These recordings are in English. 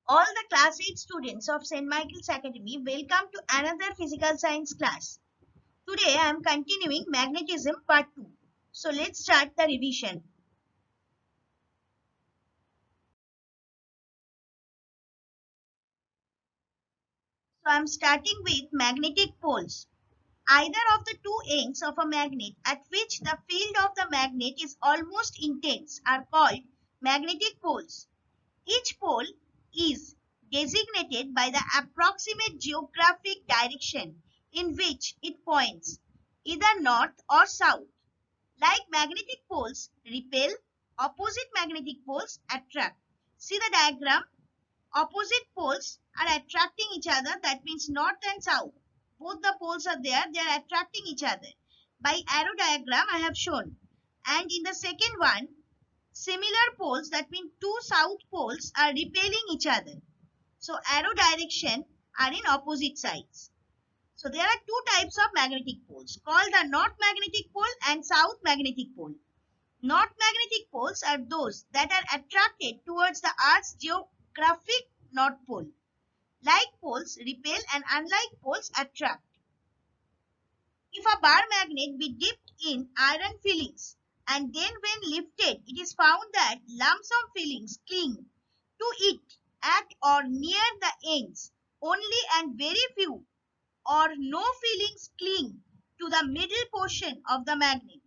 All the class 8 students of St. Michael's Academy, welcome to another physical science class. Today I am continuing magnetism part 2. So let's start the revision. So I am starting with magnetic poles. Either of the two ends of a magnet at which the field of the magnet is almost intense are called magnetic poles. Each pole is designated by the approximate geographic direction in which it points, either north or south. Like magnetic poles repel, opposite magnetic poles attract. See the diagram? Opposite poles are attracting each other, that means north and south. Both the poles are there, they are attracting each other. By arrow diagram I have shown. And in the second one, similar poles, that means two south poles are repelling each other. So arrow direction are in opposite sides. So there are two types of magnetic poles called the north magnetic pole and south magnetic pole. North magnetic poles are those that are attracted towards the Earth's geographic north pole. Like poles repel and unlike poles attract. If a bar magnet be dipped in iron fillings and then when lifted, it is found that lumps of fillings cling to it at or near the ends only, and very few or no fillings cling to the middle portion of the magnet.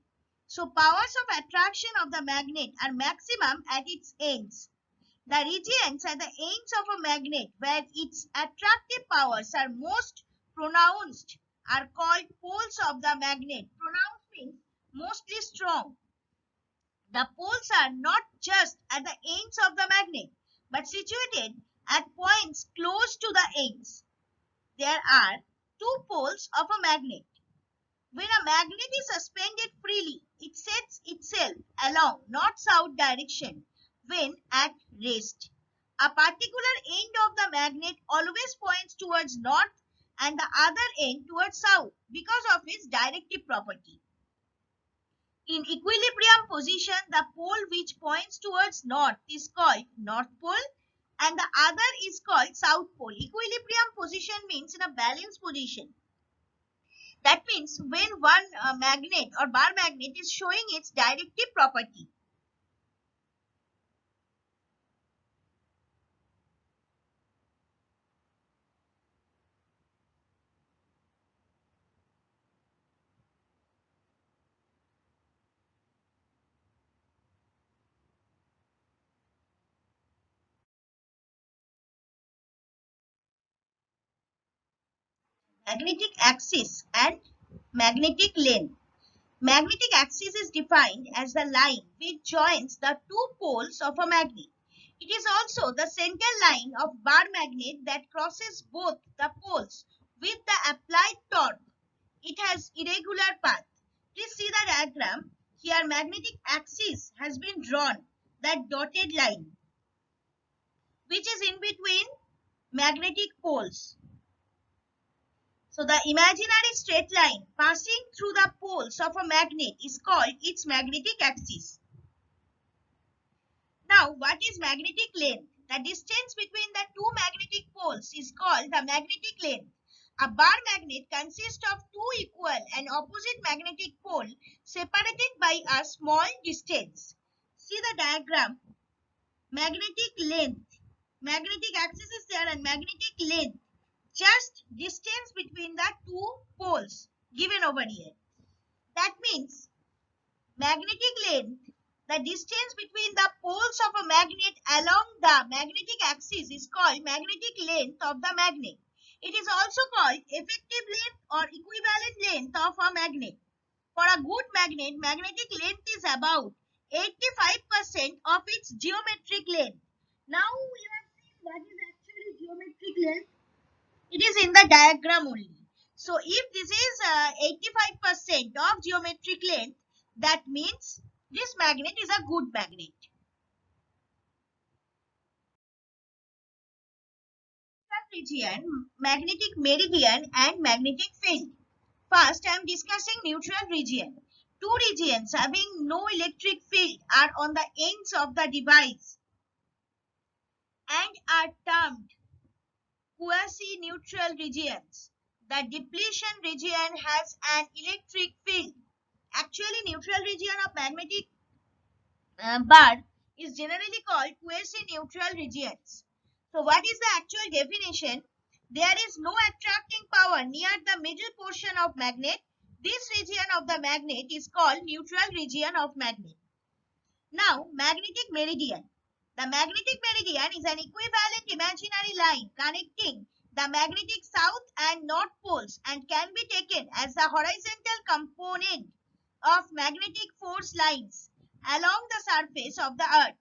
So powers of attraction of the magnet are maximum at its ends. The regions at the ends of a magnet where its attractive powers are most pronounced are called poles of the magnet. Pronounced means mostly strong. The poles are not just at the ends of the magnet, but situated at points close to the ends. There are two poles of a magnet. When a magnet is suspended freely, it sets itself along north-south direction when at rest. A particular end of the magnet always points towards north and the other end towards south because of its directive property. In equilibrium position, the pole which points towards north is called north pole and the other is called south pole. Equilibrium position means in a balanced position. That means when one magnet or bar magnet is showing its directive property. Magnetic axis and magnetic length. Magnetic axis is defined as the line which joins the two poles of a magnet. It is also the center line of bar magnet that crosses both the poles with the applied torque. It has irregular path. Please see the diagram. Here magnetic axis has been drawn, that dotted line, which is in between magnetic poles. So the imaginary straight line passing through the poles of a magnet is called its magnetic axis. Now, what is magnetic length? The distance between the two magnetic poles is called the magnetic length. A bar magnet consists of two equal and opposite magnetic poles separated by a small distance. See the diagram. Magnetic length. Magnetic axis is there and magnetic length. Just distance between the two poles given over here. That means magnetic length, the distance between the poles of a magnet along the magnetic axis is called magnetic length of the magnet. It is also called effective length or equivalent length of a magnet. For a good magnet, magnetic length is about 85% of its geometric length. Now we have seen what is actually geometric length. It is in the diagram only. So if this is 85% of geometric length, that means this magnet is a good magnet. Region, magnetic meridian and magnetic field. First, I am discussing neutral region. Two regions having no electric field are on the ends of the device and are termed quasi-neutral regions. The depletion region has an electric field. Actually, neutral region of magnetic bar is generally called quasi-neutral regions. So what is the actual definition? There is no attracting power near the middle portion of magnet. This region of the magnet is called neutral region of magnet. Now, magnetic meridian. The magnetic meridian is an equivalent imaginary line connecting the magnetic south and north poles and can be taken as the horizontal component of magnetic force lines along the surface of the earth.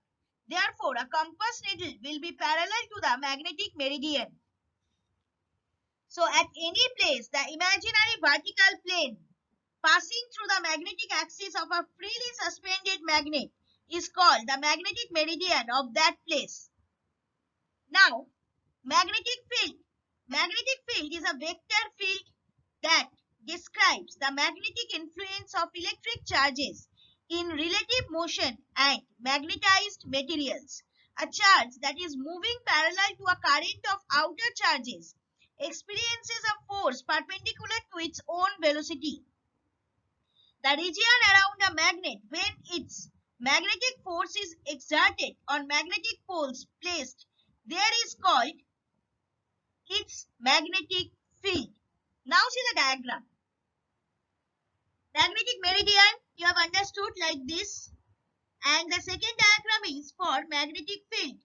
Therefore, a compass needle will be parallel to the magnetic meridian. So, at any place, the imaginary vertical plane passing through the magnetic axis of a freely suspended magnet is called the magnetic meridian of that place. Now, magnetic field. Magnetic field is a vector field that describes the magnetic influence of electric charges in relative motion and magnetized materials. A charge that is moving parallel to a current of outer charges experiences a force perpendicular to its own velocity. The region around a magnet when its magnetic force is exerted on magnetic poles placed there is called its magnetic field. Now see the diagram. Magnetic meridian you have understood like this, and the second diagram is for magnetic field.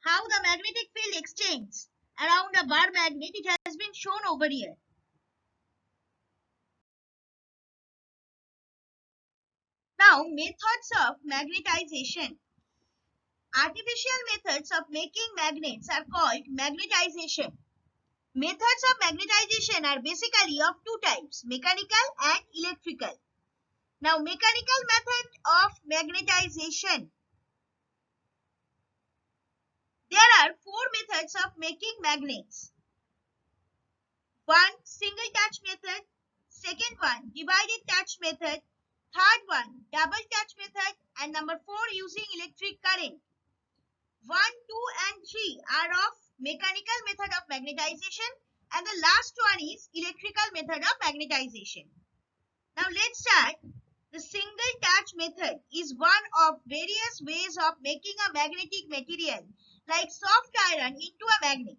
How the magnetic field extends around a bar magnet, it has been shown over here. Now methods of magnetization. Artificial methods of making magnets are called magnetization. Methods of magnetization are basically of two types, mechanical and electrical. Now, mechanical method of magnetization. There are four methods of making magnets. One, single touch method. Second one, divided touch method. Third one, double touch method. And number four, using electric current. 1, 2 and 3 are of mechanical method of magnetization, and the last one is electrical method of magnetization. Now let's start. The single touch method is one of various ways of making a magnetic material like soft iron into a magnet.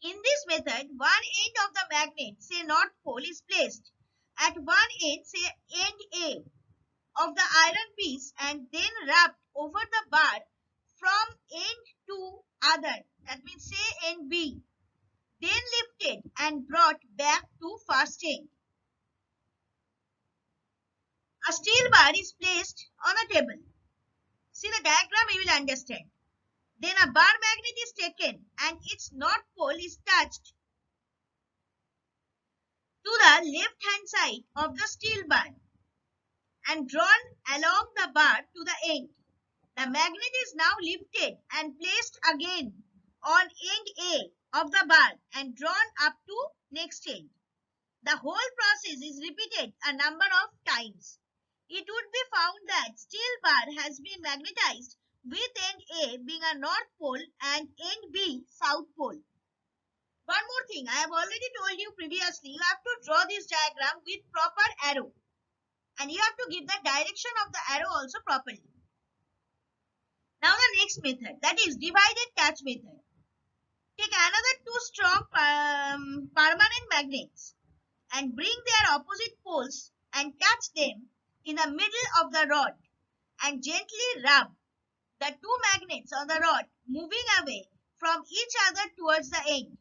In this method, one end of the magnet, say North Pole, is placed at one end, say end A of the iron piece, and then rubbed over the bar from end to other, that means say end B, then lifted and brought back to first end. A steel bar is placed on a table. See the diagram, you will understand. Then a bar magnet is taken and its north pole is touched to the left hand side of the steel bar and drawn along the bar to the end. The magnet is now lifted and placed again on end A of the bar and drawn up to next end. The whole process is repeated a number of times. It would be found that steel bar has been magnetized with end A being a north pole and end B south pole. One more thing, I have already told you previously, you have to draw this diagram with proper arrow, and you have to give the direction of the arrow also properly. Now the next method, that is divided touch method. Take another two strong permanent magnets and bring their opposite poles and touch them in the middle of the rod and gently rub the two magnets on the rod, moving away from each other towards the end.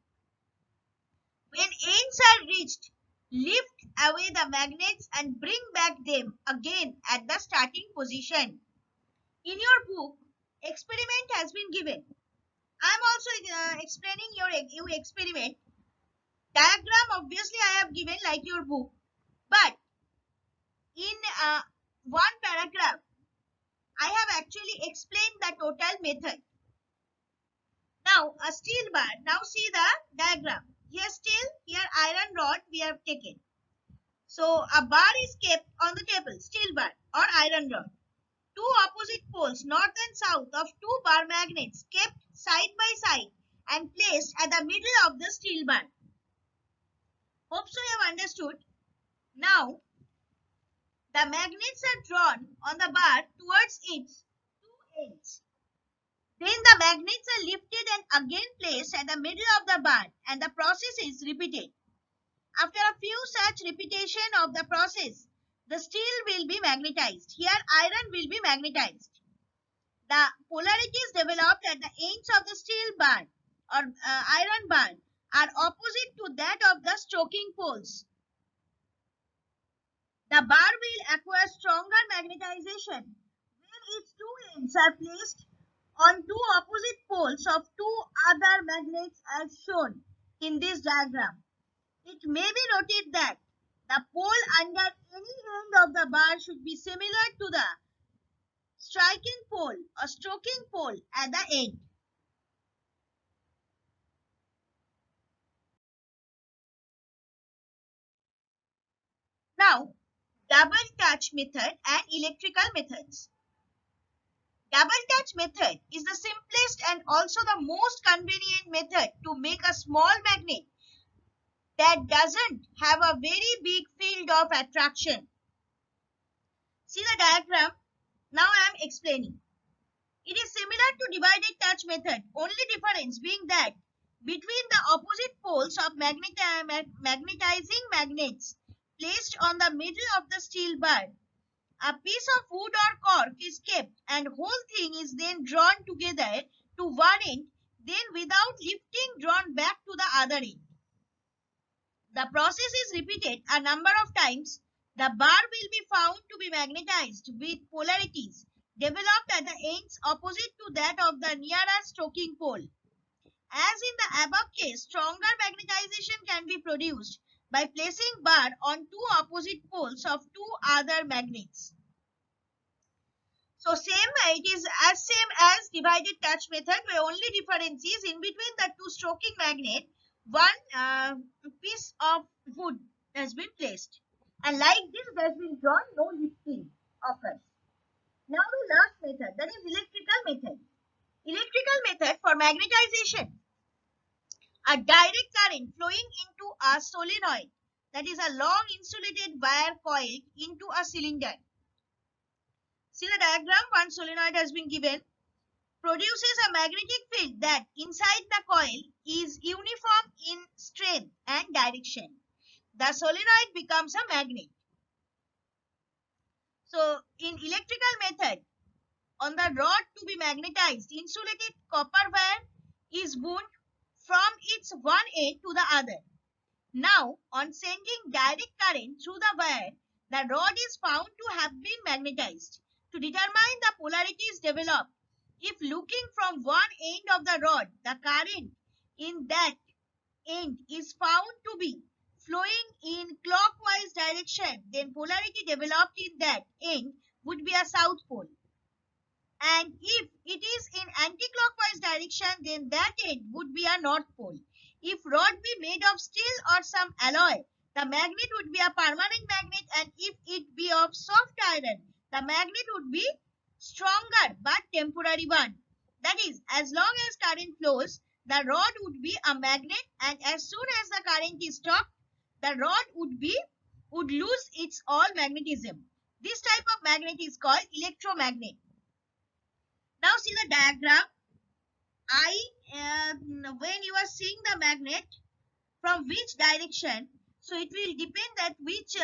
When ends are reached, lift away the magnets and bring back them again at the starting position. In your book, experiment has been given. I am also explaining your experiment. Diagram obviously I have given like your book, but in one paragraph I have actually explained the total method. Now a steel bar. Now see the diagram. Here steel, here iron rod we have taken. So a bar is kept on the table, steel bar or iron rod. Two opposite poles poles north and south of two bar magnets kept side by side and placed at the middle of the steel bar. Hope so you have understood. Now, the magnets are drawn on the bar towards its two ends. Then the magnets are lifted and again placed at the middle of the bar, and the process is repeated. After a few such repetition of the process, the steel will be magnetized. Here iron will be magnetized. The polarities developed at the ends of the steel bar or iron bar are opposite to that of the stroking poles. The bar will acquire stronger magnetization when its two ends are placed on two opposite poles of two other magnets as shown in this diagram. It may be noted that the pole under any end of the bar should be similar to the striking pole or stroking pole at the end. Now, double touch method and electrical methods. Double touch method is the simplest and also the most convenient method to make a small magnet that doesn't have a very big field of attraction. See the diagram? Now I am explaining. It is similar to divided touch method, only difference being that between the opposite poles of magnetizing magnets placed on the middle of the steel bar, a piece of wood or cork is kept and whole thing is then drawn together to one end, then without lifting drawn back to the other end. The process is repeated a number of times. The bar will be found to be magnetized with polarities developed at the ends opposite to that of the nearer stroking pole. As in the above case, stronger magnetization can be produced by placing bar on two opposite poles of two other magnets. So it is as same as divided touch method, where only difference is in between the two stroking magnet, one piece of wood has been placed. And like this, it has been drawn, no lifting occurs. Now the last method, that is electrical method. Electrical method for magnetization. A direct current flowing into a solenoid, that is a long insulated wire coiled into a cylinder. See the diagram, one solenoid has been given, produces a magnetic field that inside the coil is uniform in strength and direction. The solenoid becomes a magnet. So in electrical method, on the rod to be magnetized, insulated copper wire is wound from its one end to the other. Now, on sending direct current through the wire, the rod is found to have been magnetized. To determine the polarities developed, if looking from one end of the rod, the current in that end is found to be flowing in clockwise direction, then polarity developed in that end would be a south pole. And if it is in anti-clockwise direction, then that end would be a north pole. If rod be made of steel or some alloy, the magnet would be a permanent magnet, and if it be of soft iron, the magnet would be stronger but temporary one. That is, as long as current flows, the rod would be a magnet, and as soon as the current is stopped, the rod would lose its all magnetism. This type of magnet is called electromagnet. Now see the diagram. When you are seeing the magnet, from which direction, so it will depend that which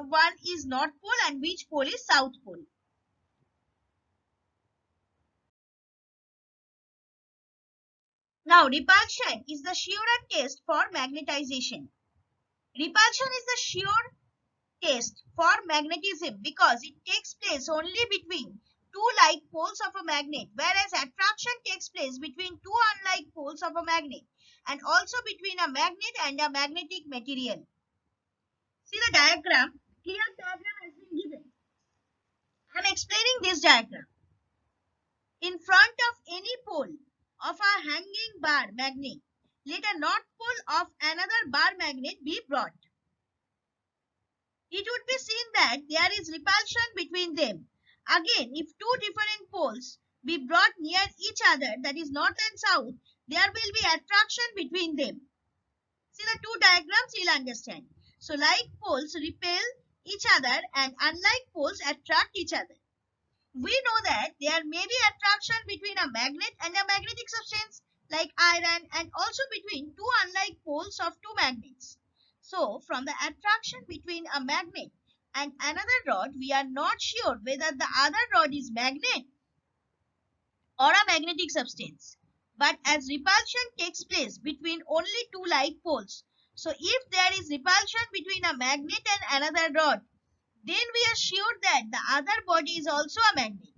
one is north pole and which pole is south pole. Now repulsion is the shearer test for magnetization. Repulsion is the shear test for magnetism because it takes place only between two like poles of a magnet, whereas attraction takes place between two unlike poles of a magnet and also between a magnet and a magnetic material. See the diagram. Clear diagram has been given. I am explaining this diagram. In front of any pole of a hanging bar magnet, let a north pole of another bar magnet be brought. It would be seen that there is repulsion between them. Again, if two different poles be brought near each other, that is north and south, there will be attraction between them. See the two diagrams, you'll understand. So like poles repel each other and unlike poles attract each other. We know that there may be attraction between a magnet and a magnetic substance like iron, and also between two unlike poles of two magnets. So from the attraction between a magnet and another rod, we are not sure whether the other rod is magnet or a magnetic substance. But as repulsion takes place between only two like poles, so if there is repulsion between a magnet and another rod, then we are sure that the other body is also a magnet.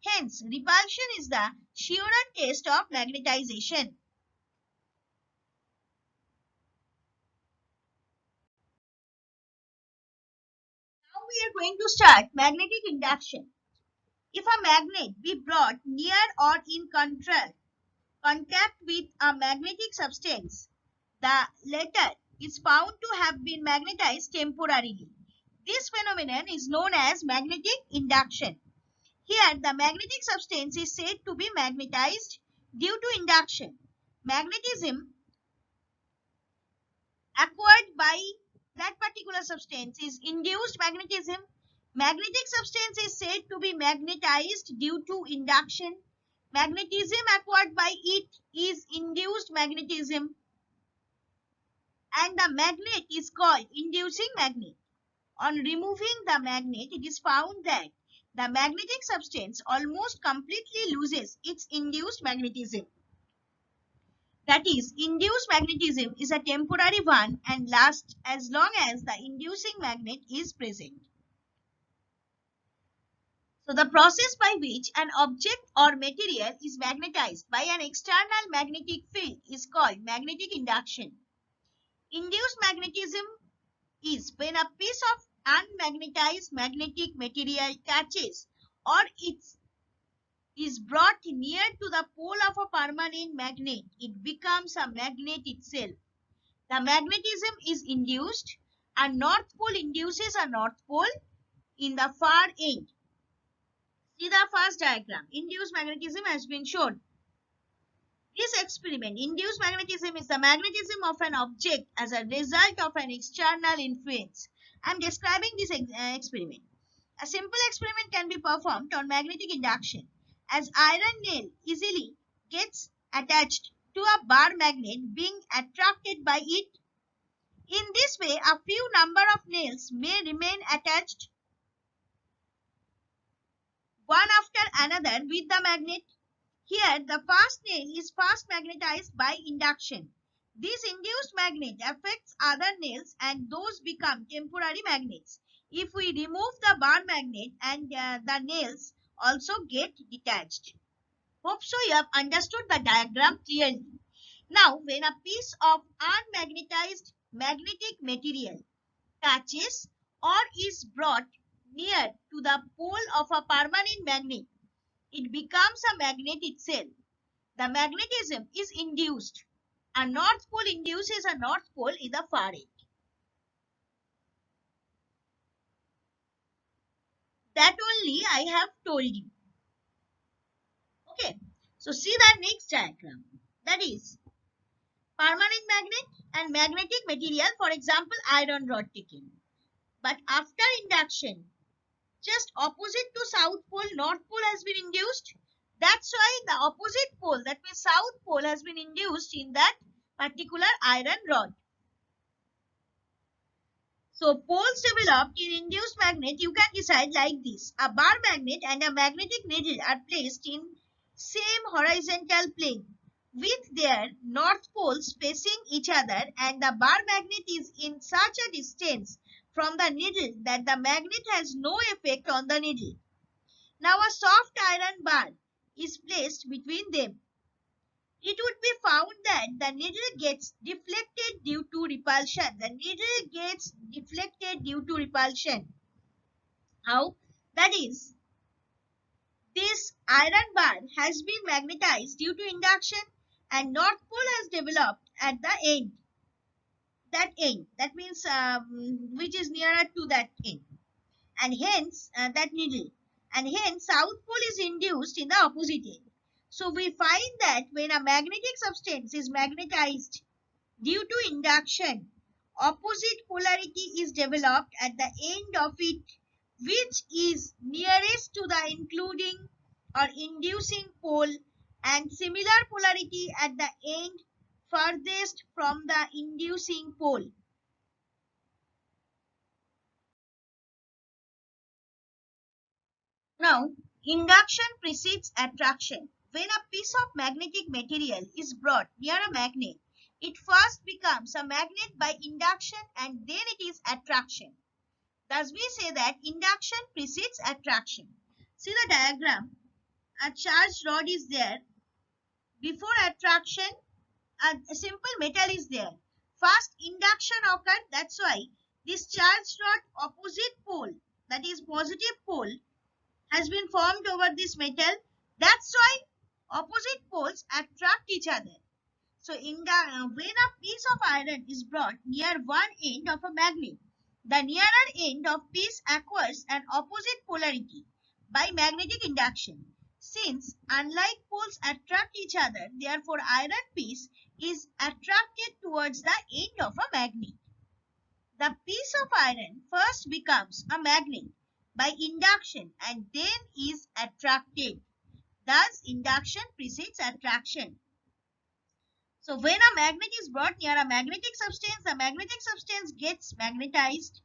Hence, repulsion is the surer test of magnetization. Now we are going to start magnetic induction. If a magnet be brought near or in contact with a magnetic substance, the latter is found to have been magnetized temporarily. This phenomenon is known as magnetic induction. Here, the magnetic substance is said to be magnetized due to induction. Magnetism acquired by that particular substance is induced magnetism. Magnetic substance is said to be magnetized due to induction. Magnetism acquired by it is induced magnetism, and the magnet is called inducing magnet. On removing the magnet, it is found that the magnetic substance almost completely loses its induced magnetism. That is, induced magnetism is a temporary one and lasts as long as the inducing magnet is present. So the process by which an object or material is magnetized by an external magnetic field is called magnetic induction. Induced magnetism is when a piece of unmagnetized magnetic material touches or is brought near to the pole of a permanent magnet, it becomes a magnet itself. The magnetism is induced. A north pole induces a north pole in the far end. See the first diagram. Induced magnetism has been shown. This experiment, induced magnetism is the magnetism of an object as a result of an external influence. I am describing this experiment. A simple experiment can be performed on magnetic induction. As iron nail easily gets attached to a bar magnet being attracted by it, in this way a few number of nails may remain attached one after another with the magnet. Here, the first nail is first magnetized by induction. This induced magnet affects other nails and those become temporary magnets. If we remove the bar magnet and the nails also get detached. Hope so you have understood the diagram clearly. Now, when a piece of unmagnetized magnetic material touches or is brought near to the pole of a permanent magnet, it becomes a magnet itself. The magnetism is induced. A north pole induces a north pole in the far end. That only I have told you. Okay. So see the next diagram. That is permanent magnet and magnetic material, for example, iron rod taken. But after induction, just opposite to south pole, north pole has been induced. That's why the opposite pole, that means south pole, has been induced in that particular iron rod. So poles developed in induced magnet, you can decide like this. A bar magnet and a magnetic needle are placed in same horizontal plane with their north poles facing each other, and the bar magnet is in such a distance from the needle that the magnet has no effect on the needle. Now a soft iron bar is placed between them. It would be found that the needle gets deflected due to repulsion. The needle gets deflected due to repulsion. How? That is, this iron bar has been magnetized due to induction and north pole has developed at the end. That means which is nearer to that end. And hence that needle. and hence south pole is induced in the opposite end. So we find that when a magnetic substance is magnetized due to induction, opposite polarity is developed at the end of it, which is nearest to the including or inducing pole, and similar polarity at the end furthest from the inducing pole. Now, induction precedes attraction. When a piece of magnetic material is brought near a magnet, it first becomes a magnet by induction and then it is attraction. Thus, we say that induction precedes attraction. See the diagram. A charged rod is there. Before attraction, a simple metal is there. First induction occurred. That's why this charged rod opposite pole, that is positive pole, has been formed over this metal. That's why opposite poles attract each other. So when a piece of iron is brought near one end of a magnet, the nearer end of piece acquires an opposite polarity by magnetic induction. Since unlike poles attract each other, therefore iron piece is attracted towards the end of a magnet. The piece of iron first becomes a magnet by induction and then is attracted. Thus, induction precedes attraction. So, when a magnet is brought near a magnetic substance, the magnetic substance gets magnetized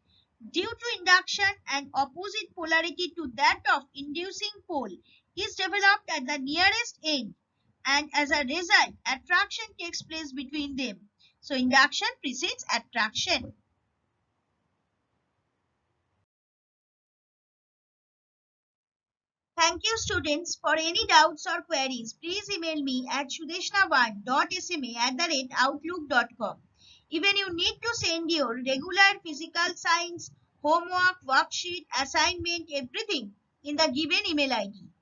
due to induction, and opposite polarity to that of inducing pole is developed at the nearest end, and as a result, attraction takes place between them. So, induction precedes attraction. Thank you students. For any doubts or queries, please email me at sudeshnavan.sma@outlook.com. Even you need to send your regular physical science, homework, worksheet, assignment, everything in the given email ID.